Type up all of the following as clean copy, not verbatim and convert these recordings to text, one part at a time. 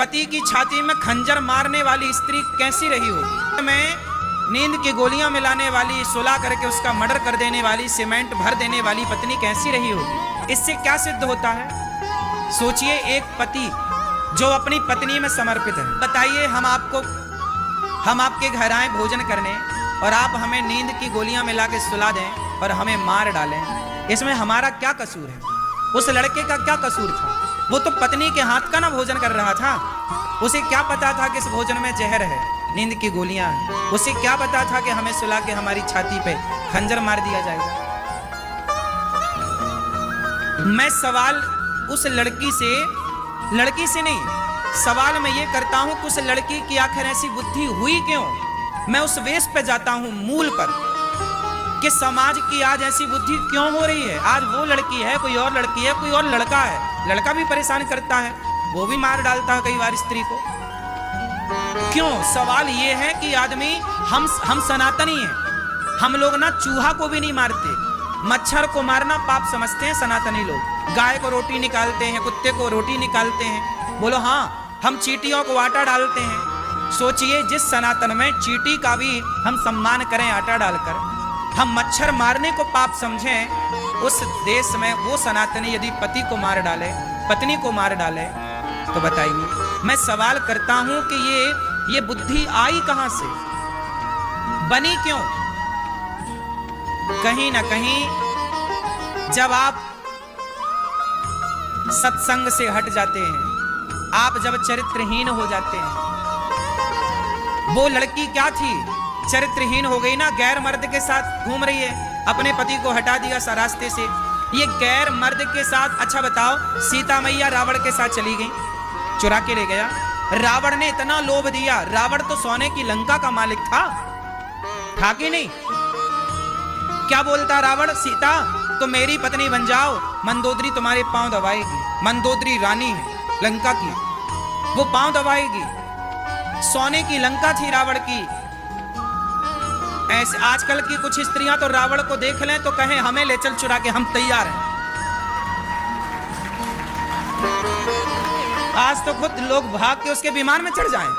पति की छाती में खंजर मारने वाली स्त्री कैसी रही होगी? मैं नींद की गोलियां मिलाने वाली, सुला करके उसका मर्डर कर देने वाली, सीमेंट भर देने वाली पत्नी कैसी रही होगी? इससे क्या सिद्ध होता है? सोचिए, एक पति जो अपनी पत्नी में समर्पित है। बताइए, हम आपके घर आए भोजन करने और आप हमें नींद की गोलियां मिला के सुला दें और हमें मार डालें, इसमें हमारा क्या कसूर है? उस लड़के का क्या कसूर था? वो तो पत्नी के हाथ का ना भोजन कर रहा था। उसे क्या पता था कि इस भोजन में जहर है, नींद की गोलियां हैं? उसे क्या पता था कि हमें सुला के हमारी छाती पे खंजर मार दिया जाएगा? मैं सवाल उस लड़की से नहीं, सवाल मैं ये करता हूं कि उस लड़की की आखिर ऐसी बुद्धि हुई क्यों? मैं उस वेश पे जाता हूं, मूल पर, कि समाज की आज ऐसी बुद्धि क्यों हो रही है। आज वो लड़की है, कोई और लड़की है, कोई और लड़का है, लड़का भी परेशान करता है, वो भी मार डालता है कई बार स्त्री को। क्यों? सवाल ये है कि आदमी, हम सनातनी हैं, हम लोग ना चूहा को भी नहीं मारते, मच्छर को मारना पाप समझते हैं सनातनी लोग। गाय को रोटी निकालते हैं, कुत्ते को रोटी निकालते हैं, बोलो हाँ, हम चींटियों को आटा डालते हैं। सोचिए, जिस सनातन में चींटी का भी हम सम्मान करें आटा डालकर, हम मच्छर मारने को पाप समझें, उस देश में वो सनातनी यदि पति को मार डाले, पत्नी को मार डाले, तो बताइए। मैं सवाल करता हूं कि ये बुद्धि आई कहां से, बनी क्यों? कहीं ना कहीं जब आप सत्संग से हट जाते हैं, आप जब चरित्रहीन हो जाते हैं। वो लड़की क्या थी? चरित्रहीन हो गई ना, गैर मर्द के साथ घूम रही है, अपने पति को हटा दिया रास्ते से, ये गैर मर्द के साथ। अच्छा बताओ, सीता मैया रावण के साथ चली गई, चुरा के ले गया, रावण ने इतना लोभ दिया। रावण तो सोने की लंका का मालिक था कि नहीं? क्या बोलता रावण? सीता तो मेरी पत्नी बन जाओ, मंदोदरी तुम्हारे पांव दबाएगी। मंदोदरी रानी है लंका की, वो पांव दबाएगी। सोने की लंका थी रावण की। ऐसे आजकल की कुछ स्त्रियां तो रावण को देख लें तो कहें हमें ले चल चुरा के, हम तैयार हैं। आज तो खुद लोग भाग के उसके विमान में चढ़ जाएं।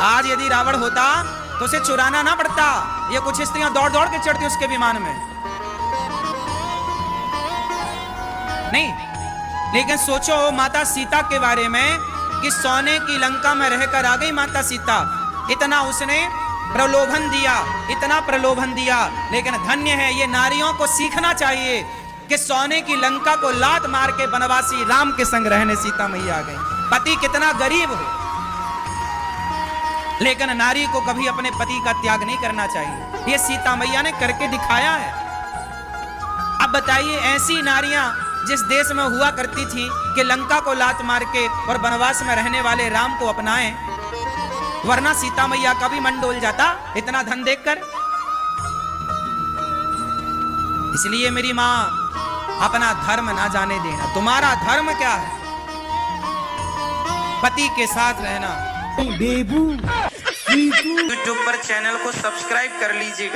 आज यदि रावण होता तो उसे चुराना ना पड़ता, ये कुछ स्त्रियां दौड़ दौड़ के चढ़ती उसके विमान में। नहीं, लेकिन सोचो माता सीता के बारे में कि सोने की लंका में रहकर आ गई माता सीता। इतना उसने प्रलोभन दिया, इतना प्रलोभन दिया, लेकिन धन्य है, ये नारियों को सीखना चाहिए कि सोने की लंका को लात मार के वनवासी राम के संग रहने सीता मैया आ गई। पति कितना गरीब हो, लेकिन नारी को कभी अपने पति का त्याग नहीं करना चाहिए। ये सीता मैया ने करके दिखाया है। अब बताइए, ऐसी नारियां जिस देश में हुआ करती थी कि लंका को लात मार के और वनवास में रहने वाले राम को अपनाएं, वरना सीता मैया का भी मन डोल जाता इतना धन देखकर। इसलिए मेरी मां, अपना धर्म ना जाने देना। तुम्हारा धर्म क्या है? पति के साथ रहना। यूट्यूब पर चैनल को सब्सक्राइब कर लीजिएगा।